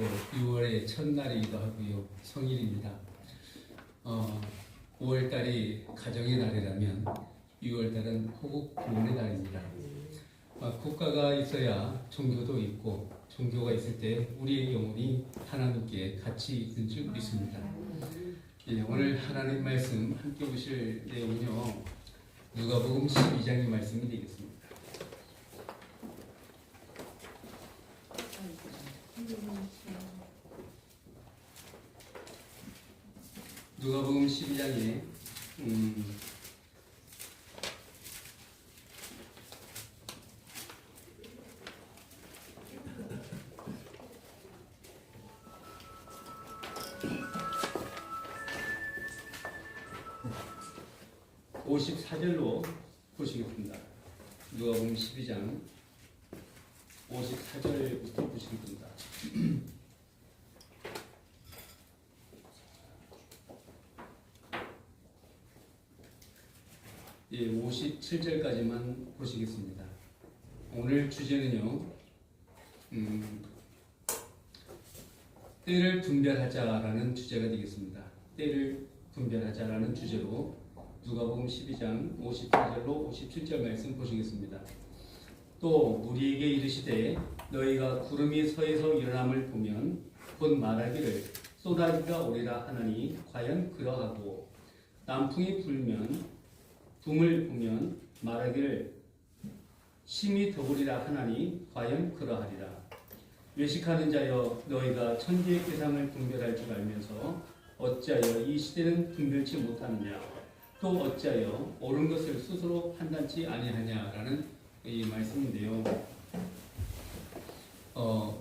또 6월의 첫날이기도 하고요. 성일입니다. 5월달이 가정의 달이라면 6월달은 호국 부문의 달입니다. 국가가 있어야 종교도 있고 종교가 있을 때 우리의 영혼이 하나님께 같이 있는 줄 믿습니다. 오늘 하나님 말씀 함께 보실 내용은요. 누가복음 12장의 말씀이 되겠습니다. 누가복음 12장에 54절로 보시겠습니다. 누가복음 12장 54절부터 보시겠습니다. 57절까지만 보시겠습니다. 오늘 주제는요, 때를 분별하자라는 주제가 되겠습니다. 때를 분별하자라는 주제로 누가복음 12장 54절로 57절 말씀 보시겠습니다. 또 무리에게 이르시되 너희가 구름이 서에서 일어남을 보면 곧 말하기를 쏟아지가 오리라 하나니 과연 그러하고 남풍이 불면 붐을 보면 말하기를 심히 더우리라 하나니 과연 그러하리라. 외식하는 자여 너희가 천지의 계상을 분별할 줄 알면서 어찌하여 이 시대는 분별치 못하느냐. 또 어찌하여 옳은 것을 스스로 판단치 아니하냐라는 이 말씀인데요.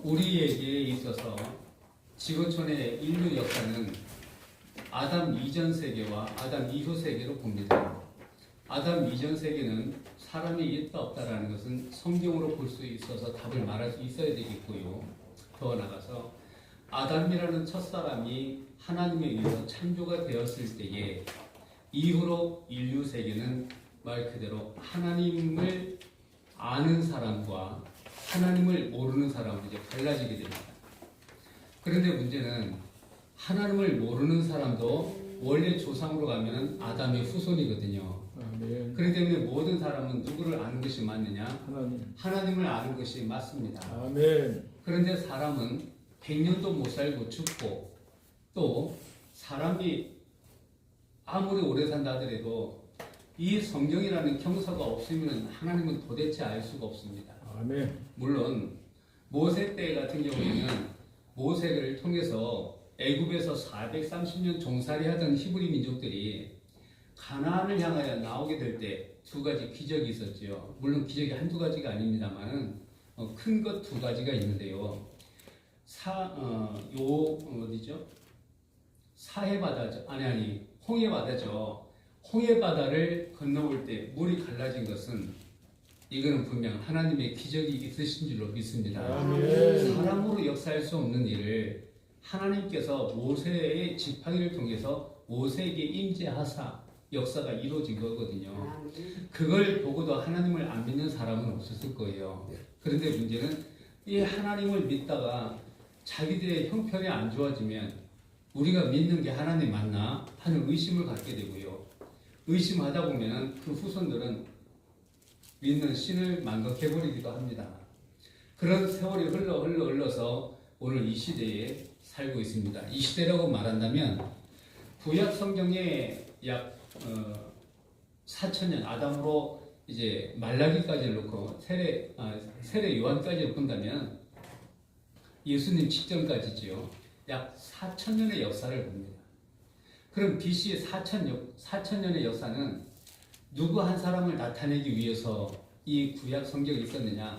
우리에게 있어서 지구촌의 인류 역사는 아담 이전 세계와 아담 이후 세계로 봅니다. 아담 이전 세계는 사람이 있다 없다라는 것은 성경으로 볼 수 있어서 답을 말할 수 있어야 되겠고요. 더 나아가서 아담이라는 첫사람이 하나님에 의해서 창조가 되었을 때에 이후로 인류 세계는 말 그대로 하나님을 아는 사람과 하나님을 모르는 사람으로 이제 갈라지게 됩니다. 그런데 문제는 하나님을 모르는 사람도 원래 조상으로 가면 아담의 후손이거든요. 아멘. 그렇기 때문에 모든 사람은 누구를 아는 것이 맞느냐? 하나님을 아는 것이 맞습니다. 아멘. 그런데 사람은 100년도 못 살고 죽고 또 사람이 아무리 오래 산다 하더라도 이 성경이라는 경서가 없으면 하나님은 도대체 알 수가 없습니다. 아멘. 물론 모세 때 같은 경우에는 모세를 통해서 애굽에서 430년 종살이 하던 히브리 민족들이 가나안을 향하여 나오게 될 때 두 가지 기적이 있었죠. 물론 기적이 한두 가지가 아닙니다만 큰 것 두 가지가 있는데요. 사해바다죠. 홍해바다죠. 홍해바다를 건너올 때 물이 갈라진 것은 이거는 분명 하나님의 기적이 있으신 줄로 믿습니다. 아멘. 사람으로 역사할 수 없는 일을 하나님께서 모세의 지팡이를 통해서 모세에게 임재하사 역사가 이루어진 거거든요. 그걸 보고도 하나님을 안 믿는 사람은 없었을 거예요. 그런데 문제는 이 하나님을 믿다가 자기들의 형편이 안 좋아지면 우리가 믿는 게 하나님 맞나 하는 의심을 갖게 되고요. 의심하다 보면 그 후손들은 믿는 신을 망각해버리기도 합니다. 그런 세월이 흘러서 오늘 이 시대에 살고 있습니다. 이 시대라고 말한다면 구약 성경에 약 4,000년 아담으로 이제 말라기까지를 놓고 세례 요한까지를 본다면 예수님 직전까지지요. 약 4,000년의 역사를 봅니다. 그럼 BC 4,000년의 역사는 누구 한 사람을 나타내기 위해서 이 구약 성경이 있었느냐?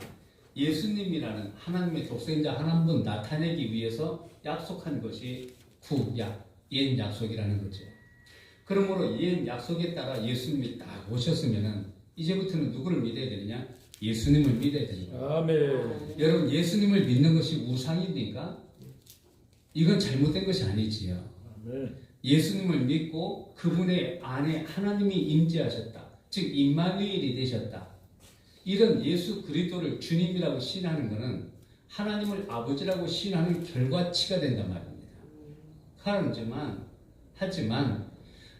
예수님이라는 하나님의 독생자 한 분 나타내기 위해서 약속한 것이 구약, 옛 약속이라는 거죠. 그러므로 옛 약속에 따라 예수님이 딱 오셨으면은 이제부터는 누구를 믿어야 되느냐? 예수님을 믿어야 되는 거예요. 아멘. 여러분, 예수님을 믿는 것이 우상입니까? 이건 잘못된 것이 아니지요. 아멘. 예수님을 믿고 그분의 안에 하나님이 임재하셨다. 즉 임마누엘이 되셨다. 이런 예수 그리스도를 주님이라고 신하는 것은 하나님을 아버지라고 시인하는 결과치가 된단 말입니다. 하지만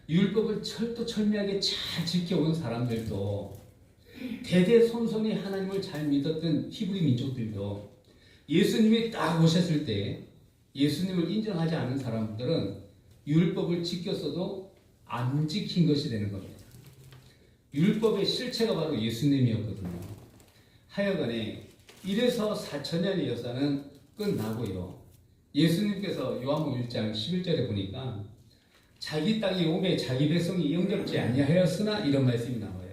율법을 철두철미하게 잘 지켜온 사람들도 대대손손이 하나님을 잘 믿었던 히브리 민족들도 예수님이 딱 오셨을 때 예수님을 인정하지 않은 사람들은 율법을 지켰어도 안 지킨 것이 되는 겁니다. 율법의 실체가 바로 예수님이었거든요. 하여간에 이래서 4천년의 역사는 끝나고요. 예수님께서 요한복음 1장 11절에 보니까 자기 땅이 오매 자기 백성이 영접지 아니하였으나 이런 말씀이 나와요.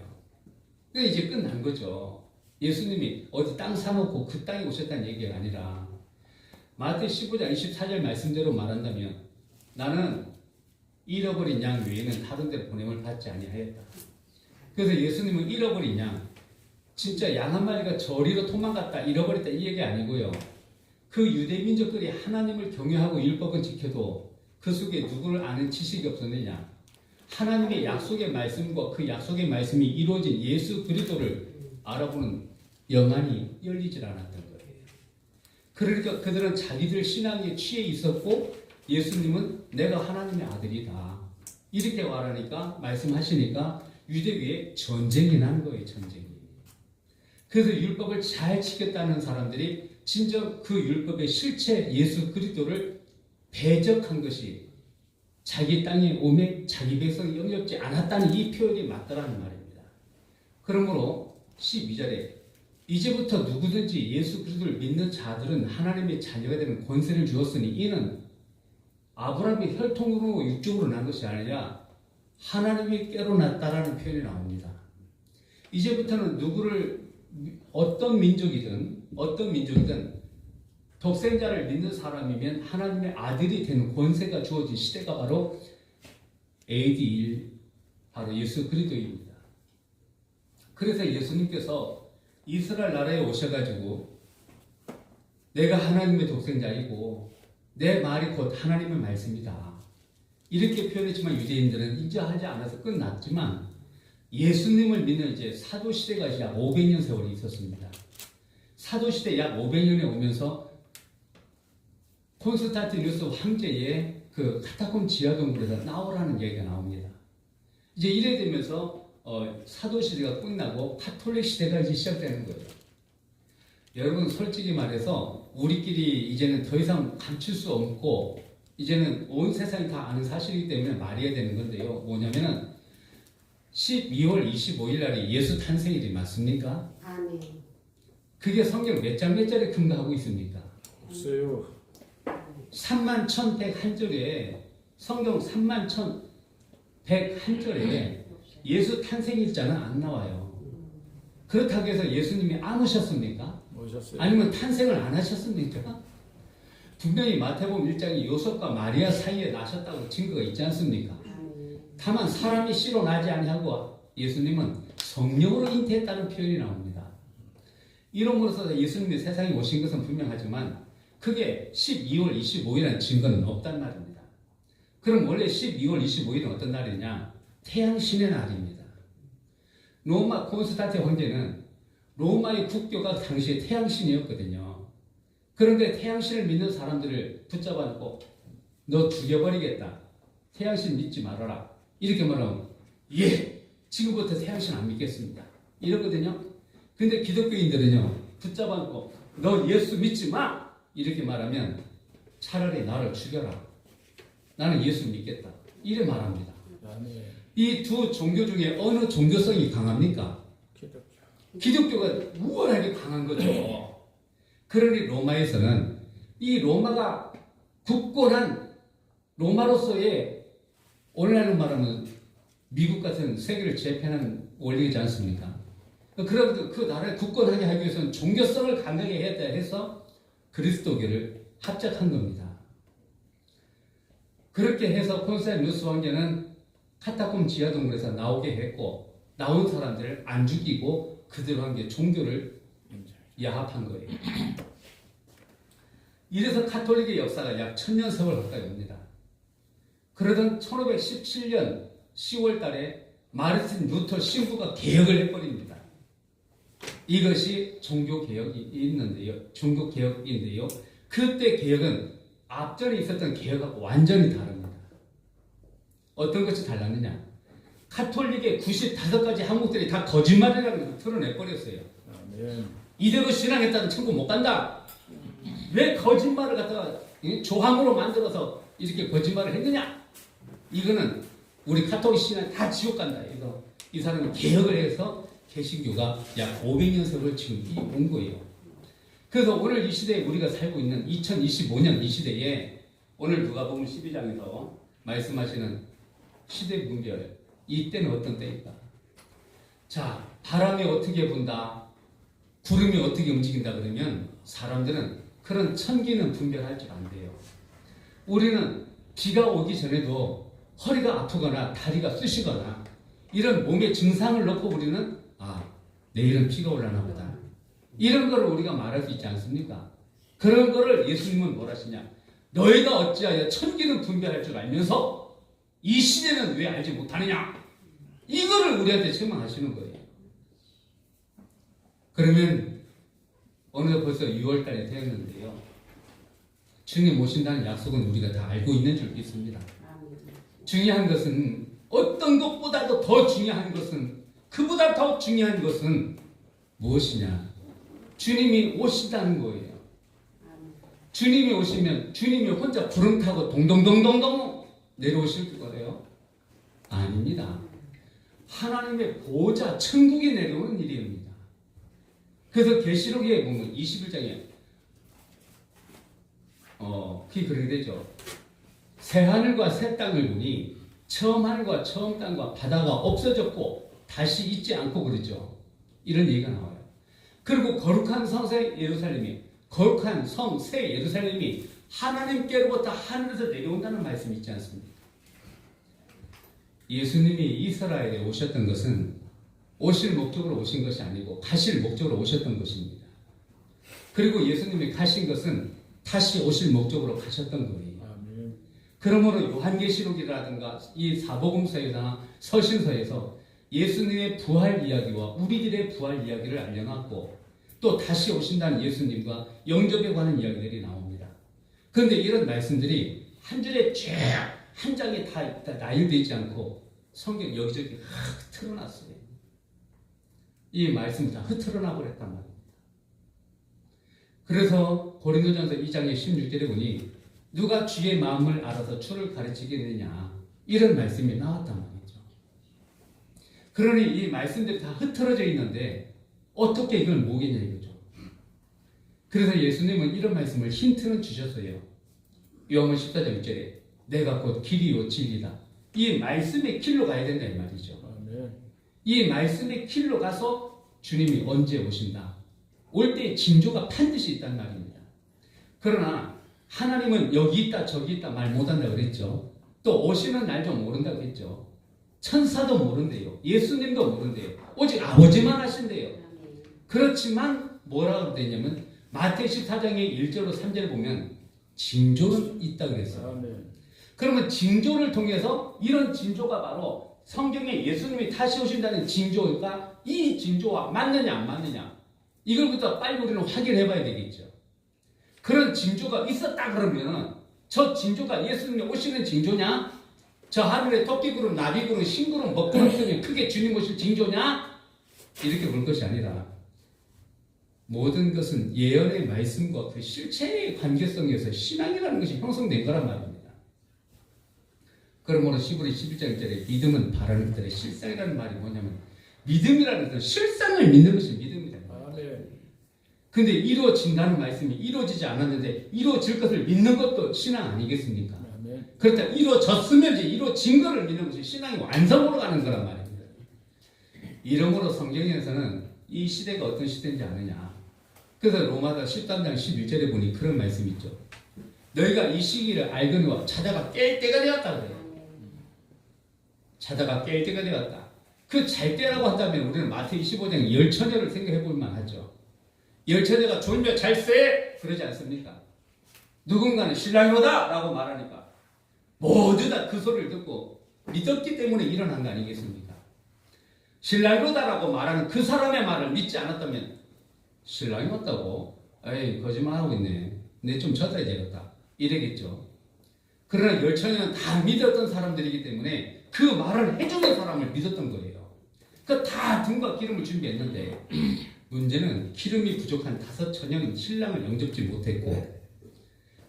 그게 이제 끝난 거죠. 예수님이 어디 땅 사놓고 그 땅에 오셨다는 얘기가 아니라 마태 15장 24절 말씀대로 말한다면 나는 잃어버린 양 외에는 다른 데로 보냄을 받지 아니하였다. 그래서 예수님은 잃어버린 양, 진짜 양 한 마리가 저리로 도망갔다 잃어버렸다 이 얘기 아니고요. 그 유대 민족들이 하나님을 경외하고 율법은 지켜도 그 속에 누구를 아는 지식이 없었느냐. 하나님의 약속의 말씀과 그 약속의 말씀이 이루어진 예수 그리스도를 알아보는 영안이 열리질 않았던 거예요. 그러니까 그들은 자기들 신앙에 취해 있었고 예수님은 내가 하나님의 아들이다. 이렇게 말씀하시니까 유대 위에 전쟁이 난 거예요. 전쟁이. 그래서 율법을 잘 지켰다는 사람들이 진정 그 율법의 실체 예수 그리스도를 배적한 것이 자기 땅에 오매 자기 백성이 영접지 않았다는 이 표현이 맞더라는 말입니다. 그러므로 12절에 이제부터 누구든지 예수 그리스도를 믿는 자들은 하나님의 자녀가 되는 권세를 주었으니 이는 아브라함의 혈통으로 육적으로 난 것이 아니라 하나님의 께로 났다라는 표현이 나옵니다. 이제부터는 어떤 민족이든 독생자를 믿는 사람이면 하나님의 아들이 되는 권세가 주어진 시대가 바로 AD 1, 바로 예수 그리스도입니다. 그래서 예수님께서 이스라엘 나라에 오셔가지고 내가 하나님의 독생자이고 내 말이 곧 하나님의 말씀이다. 이렇게 표현했지만 유대인들은 인정하지 않아서 끝났지만 예수님을 믿는 이제 사도시대가 약 500년 세월이 있었습니다. 사도시대 약 500년에 오면서 콘스탄티누스 황제의 그 카타콤 지하동굴에서 나오라는 얘기가 나옵니다. 이제 이래 되면서 사도시대가 끝나고 카톨릭 시대가 이제 시작되는 거예요. 여러분 솔직히 말해서 우리끼리 이제는 더 이상 감출 수 없고 이제는 온 세상이 다 아는 사실이기 때문에 말해야 되는 건데요. 뭐냐면은 12월 25일 날이 예수 탄생일이 맞습니까? 아멘. 그게 성경 몇 장 몇 절에 근거하고 있습니까? 없어요. 31,101절에 성경 31,101절에 예수 탄생일자는 안 나와요. 그렇다고 해서 예수님이 안 오셨습니까? 오셨어요. 아니면 탄생을 안 하셨습니까? 분명히 마태복음 1장이 요셉과 마리아 사이에 나셨다고 증거가 있지 않습니까? 다만 사람이 씨로 나지 아니하고 예수님은 성령으로 잉태했다는 표현이 나옵니다. 이름으로서 예수님이 세상에 오신 것은 분명하지만 그게 12월 25일이라는 증거는 없단 말입니다. 그럼 원래 12월 25일은 어떤 날이냐? 태양신의 날입니다. 로마 콘스탄틴 황제는 로마의 국교가 당시에 태양신이었거든요. 그런데 태양신을 믿는 사람들을 붙잡아 놓고 너 죽여버리겠다. 태양신 믿지 말아라. 이렇게 말하면 예! 지금부터 태양신 안 믿겠습니다. 이러거든요. 근데 기독교인들은요. 붙잡아 놓고 너 예수 믿지 마! 이렇게 말하면 차라리 나를 죽여라. 나는 예수 믿겠다. 이래 말합니다. 이 두 종교 중에 어느 종교성이 강합니까? 기독교가 우월하게 강한 거죠. 그러니 로마에서는 이 로마가 굳건한 로마로서의 오늘날로 말하면 미국 같은 세계를 재편한 원리이지 않습니까? 그럼 그 나라를 굳건하게 하기 위해서는 종교성을 강하게 해야 해서 그리스도교를 합작한 겁니다. 그렇게 해서 콘스탄티누스 황제는 카타콤 지하동굴에서 나오게 했고 나온 사람들을 안 죽이고 그들과 함께 종교를 야합한 거예요. 이래서 카톨릭의 역사가 약 1000년 세월 가까이 옵니다. 그러던 1517년 10월 달에 마르틴 루터 신부가 개혁을 해버립니다. 이것이 종교개혁이 있는데요. 종교개혁인데요. 그때 개혁은 앞전에 있었던 개혁하고 완전히 다릅니다. 어떤 것이 달랐느냐? 카톨릭의 95가지 항목들이 다 거짓말이라는 것을 드러내버렸어요. 아멘. 이대로 신앙했다는 천국 못 간다. 왜 거짓말을 갖다가 조항으로 만들어서 이렇게 거짓말을 했느냐? 이거는 우리 카톨릭 신앙 다 지옥 간다. 이거 이 사람은 개혁을 해서 개신교가 약 500년 세월을 지금 온 거예요. 그래서 오늘 이 시대에 우리가 살고 있는 2025년 이 시대에 오늘 누가복음 12장에서 말씀하시는 시대 분별, 이때는 어떤 때일까? 자, 바람이 어떻게 분다, 구름이 어떻게 움직인다 그러면 사람들은 그런 천기는 분별할 줄 안 돼요. 우리는 비가 오기 전에도 허리가 아프거나 다리가 쑤시거나 이런 몸의 증상을 놓고 우리는 내일은 비가 올라나 보다. 이런 거를 우리가 말할 수 있지 않습니까? 그런 거를 예수님은 뭐라 하시냐? 너희가 어찌하여 천기는 분별할 줄 알면서 이 시대는 왜 알지 못하느냐? 이거를 우리한테 책망하시는 거예요. 그러면 어느덧 벌써 6월 달에 되었는데요. 주님 오신다는 약속은 우리가 다 알고 있는 줄 믿습니다. 중요한 것은 어떤 것보다도 더 중요한 것은 그보다 더 중요한 것은 무엇이냐? 주님이 오시다는 거예요. 주님이 오시면 주님이 혼자 구름 타고 동동동동동 내려오실 거예요? 아닙니다. 하나님의 보호자 천국에 내려오는 일입니다. 그래서 계시록에 보면 21장에 그게 그렇게 되죠. 새 하늘과 새 땅을 보니 처음 하늘과 처음 땅과 바다가 없어졌고 다시 있지 않고 그러죠. 이런 얘기가 나와요. 그리고 거룩한 성새 예루살렘이 거룩한 성 새 예루살렘이 하나님께로부터 하늘에서 내려온다는 말씀이 있지 않습니까? 예수님이 이스라엘에 오셨던 것은 오실 목적으로 오신 것이 아니고 가실 목적으로 오셨던 것입니다. 그리고 예수님이 가신 것은 다시 오실 목적으로 가셨던 거예요. 아멘. 그러므로 요한계시록이라든가 이 사복음서에나 서신서에서 예수님의 부활 이야기와 우리들의 부활 이야기를 알려놨고 또 다시 오신다는 예수님과 영접에 관한 이야기들이 나옵니다. 그런데 이런 말씀들이 한 줄에 쭉 한 장에 다 나열되지 않고 성경 여기저기 흐트러놨어요. 이 말씀이 다 흐트러나 버렸단 말입니다. 그래서 고린도전서 2장의 16절에 보니 누가 주의 마음을 알아서 주를 가르치겠느냐 이런 말씀이 나왔단 말이죠. 그러니 이 말씀들이 다 흩어져 있는데 어떻게 이걸 모으겠냐 이거죠. 그래서 예수님은 이런 말씀을 힌트는 주셨어요. 요한복음 14장 1절에 내가 곧 길이요 진리다. 이 말씀의 길로 가야 된다 이 말이죠. 아멘. 이 말씀의 길로 가서 주님이 언제 오신다. 올 때의 징조가 반드시 있다는 말입니다. 그러나 하나님은 여기 있다 저기 있다 말 못한다고 그랬죠. 또 오시는 날도 모른다고 했죠. 천사도 모른대요. 예수님도 모른대요. 오직 아버지만 하신대요. 그렇지만 뭐라고 되냐면 마태 14장의 1절로 3절을 보면 징조는 있다고 그랬어요. 아멘. 그러면 징조를 통해서 이런 징조가 바로 성경에 예수님이 다시 오신다는 징조가 이 징조와 맞느냐 안 맞느냐 이걸부터 빨리 우리는 확인해 봐야 되겠죠. 그런 징조가 있었다 그러면 저 징조가 예수님이 오시는 징조냐? 저 하늘에 토끼구름, 나비구름, 신구름, 먹구름 등이 크게 주님 오실 징조냐? 이렇게 볼 것이 아니라 모든 것은 예언의 말씀과 그 실체의 관계성에서 신앙이라는 것이 형성된 거란 말입니다. 그러므로 시브리 11장 1절에 믿음은 바라는 것들의 실상이라는 말이 뭐냐면 믿음이라는 것은 실상을 믿는 것이 믿음이다. 아멘. 근데 이루어진다는 말씀이 이루어지지 않았는데 이루어질 것을 믿는 것도 신앙 아니겠습니까? 아멘. 그렇다 이루어졌으면 이제 이루어진 것을 믿는 것이 신앙이 완성으로 가는 거란 말입니다. 이러므로 성경에서는 이 시대가 어떤 시대인지 아느냐. 그래서 로마서 13장 11절에 보니 그런 말씀이 있죠. 너희가 이 시기를 알거니와 자다가 깰 때가 되었다 그래요. 자다가 깰 때가 되었다. 그 잘 때라고 한다면 우리는 마태 25장 열처녀를 생각해 볼 만하죠. 열처녀가 졸며 잘세 그러지 않습니까? 누군가는 신랑이로다 라고 말하니까 모두 다 그 소리를 듣고 믿었기 때문에 일어난 거 아니겠습니까? 신랑이로다 라고 말하는 그 사람의 말을 믿지 않았다면 신랑이 왔다고? 에이, 거짓말하고 있네. 내 좀 젖어야 되겠다. 이래겠죠. 그러나 열처녀는 다 믿었던 사람들이기 때문에 그 말을 해주는 사람을 믿었던 거예요. 그 다 등과 기름을 준비했는데 문제는 기름이 부족한 5 처녀는 신랑을 영접지 못했고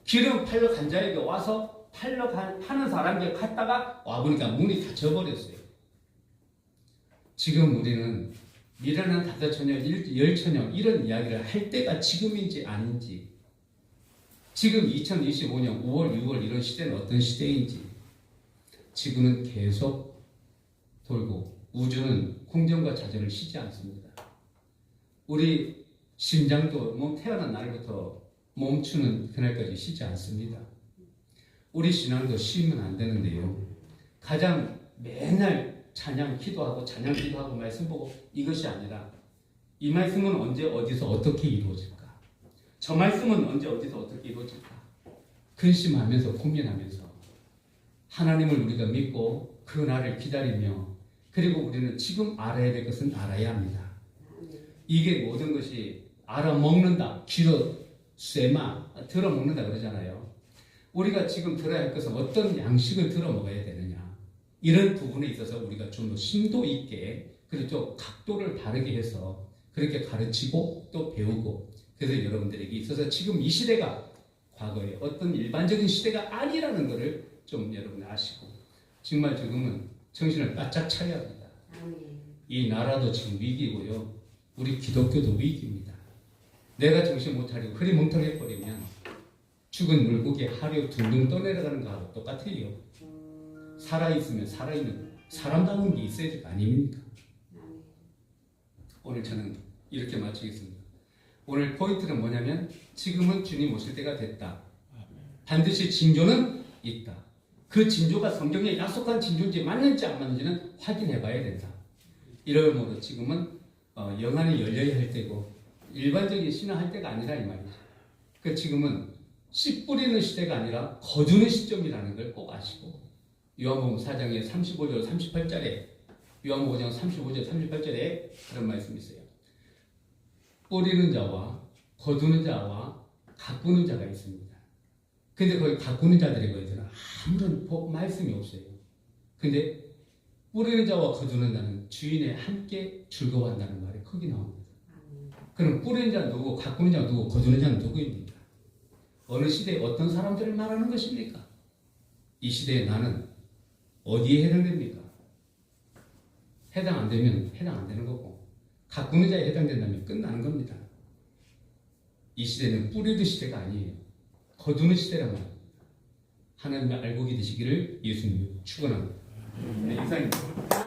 기름 팔러 간 자에게 와서 파는 사람에게 갔다가 와보니까 문이 닫혀버렸어요. 지금 우리는 미련한 5 처녀, 10 처녀 이런 이야기를 할 때가 지금인지 아닌지, 지금 2025년 5월, 6월 이런 시대는 어떤 시대인지, 지구는 계속 돌고 우주는 공전과 자전을 쉬지 않습니다. 우리 심장도 태어난 날부터 멈추는 그날까지 쉬지 않습니다. 우리 신앙도 쉬면 안 되는데요. 가장 맨날 찬양 기도하고 말씀 보고 이것이 아니라 이 말씀은 언제 어디서 어떻게 이루어질까? 저 말씀은 언제 어디서 어떻게 이루어질까? 근심하면서 고민하면서 하나님을 우리가 믿고 그 날을 기다리며, 그리고 우리는 지금 알아야 될 것은 알아야 합니다. 이게 모든 것이 알아먹는다, 귀로 쇠마 들어먹는다 그러잖아요. 우리가 지금 들어야 할 것은 어떤 양식을 들어먹어야 되느냐, 이런 부분에 있어서 우리가 좀 더 심도 있게, 그리고 좀 각도를 다르게 해서 그렇게 가르치고 또 배우고, 그래서 여러분들에게 있어서 지금 이 시대가 과거의 어떤 일반적인 시대가 아니라는 것을 좀 여러분 아시고, 정말 지금은 정신을 바짝 차려야 합니다. 이 나라도 지금 위기고요, 우리 기독교도 위기입니다. 내가 정신 못 차리고 흐리멍텅해버리면 죽은 물고기 하루 둥둥 떠내려가는 거하고 똑같아요. 살아있으면 살아있는 사람다운 게 있어야 될 거 아닙니까? 오늘 저는 이렇게 마치겠습니다. 오늘 포인트는 뭐냐면, 지금은 주님 오실 때가 됐다. 반드시 징조는 있다. 그 징조가 성경에 약속한 징조인지 맞는지 안 맞는지는 확인해 봐야 된다. 이러므로 지금은 영안이 열려야 할 때고 일반적인 신앙할 때가 아니라 이 말이죠. 그 지금은 씨 뿌리는 시대가 아니라 거두는 시점이라는 걸 꼭 아시고, 요한복음 4장의 35절 38절에 요한복음 5장 35절 38절에 그런 말씀이 있어요. 뿌리는 자와 거두는 자와 가꾸는 자가 있습니다. 근데 거기 가꾸는 자들에 대해서는 아무런 말씀이 없어요. 근데 뿌리는 자와 거두는 자는 주인에 함께 즐거워한다는 말이 거기 나옵니다. 그럼 뿌리는 자는 누구고 가꾸는 자는 누구고 거두는 자는 누구입니까? 어느 시대에 어떤 사람들을 말하는 것입니까? 이 시대에 나는 어디에 해당됩니까? 해당 안 되면 해당 안 되는 거고, 가꾸는 자에 해당된다면 끝나는 겁니다. 이 시대는 뿌리는 시대가 아니에요. 거두는 시대란 말입니다. 하나님의 알곡이 되시기를 예수님이 축원합니다. 네, 이상입니다.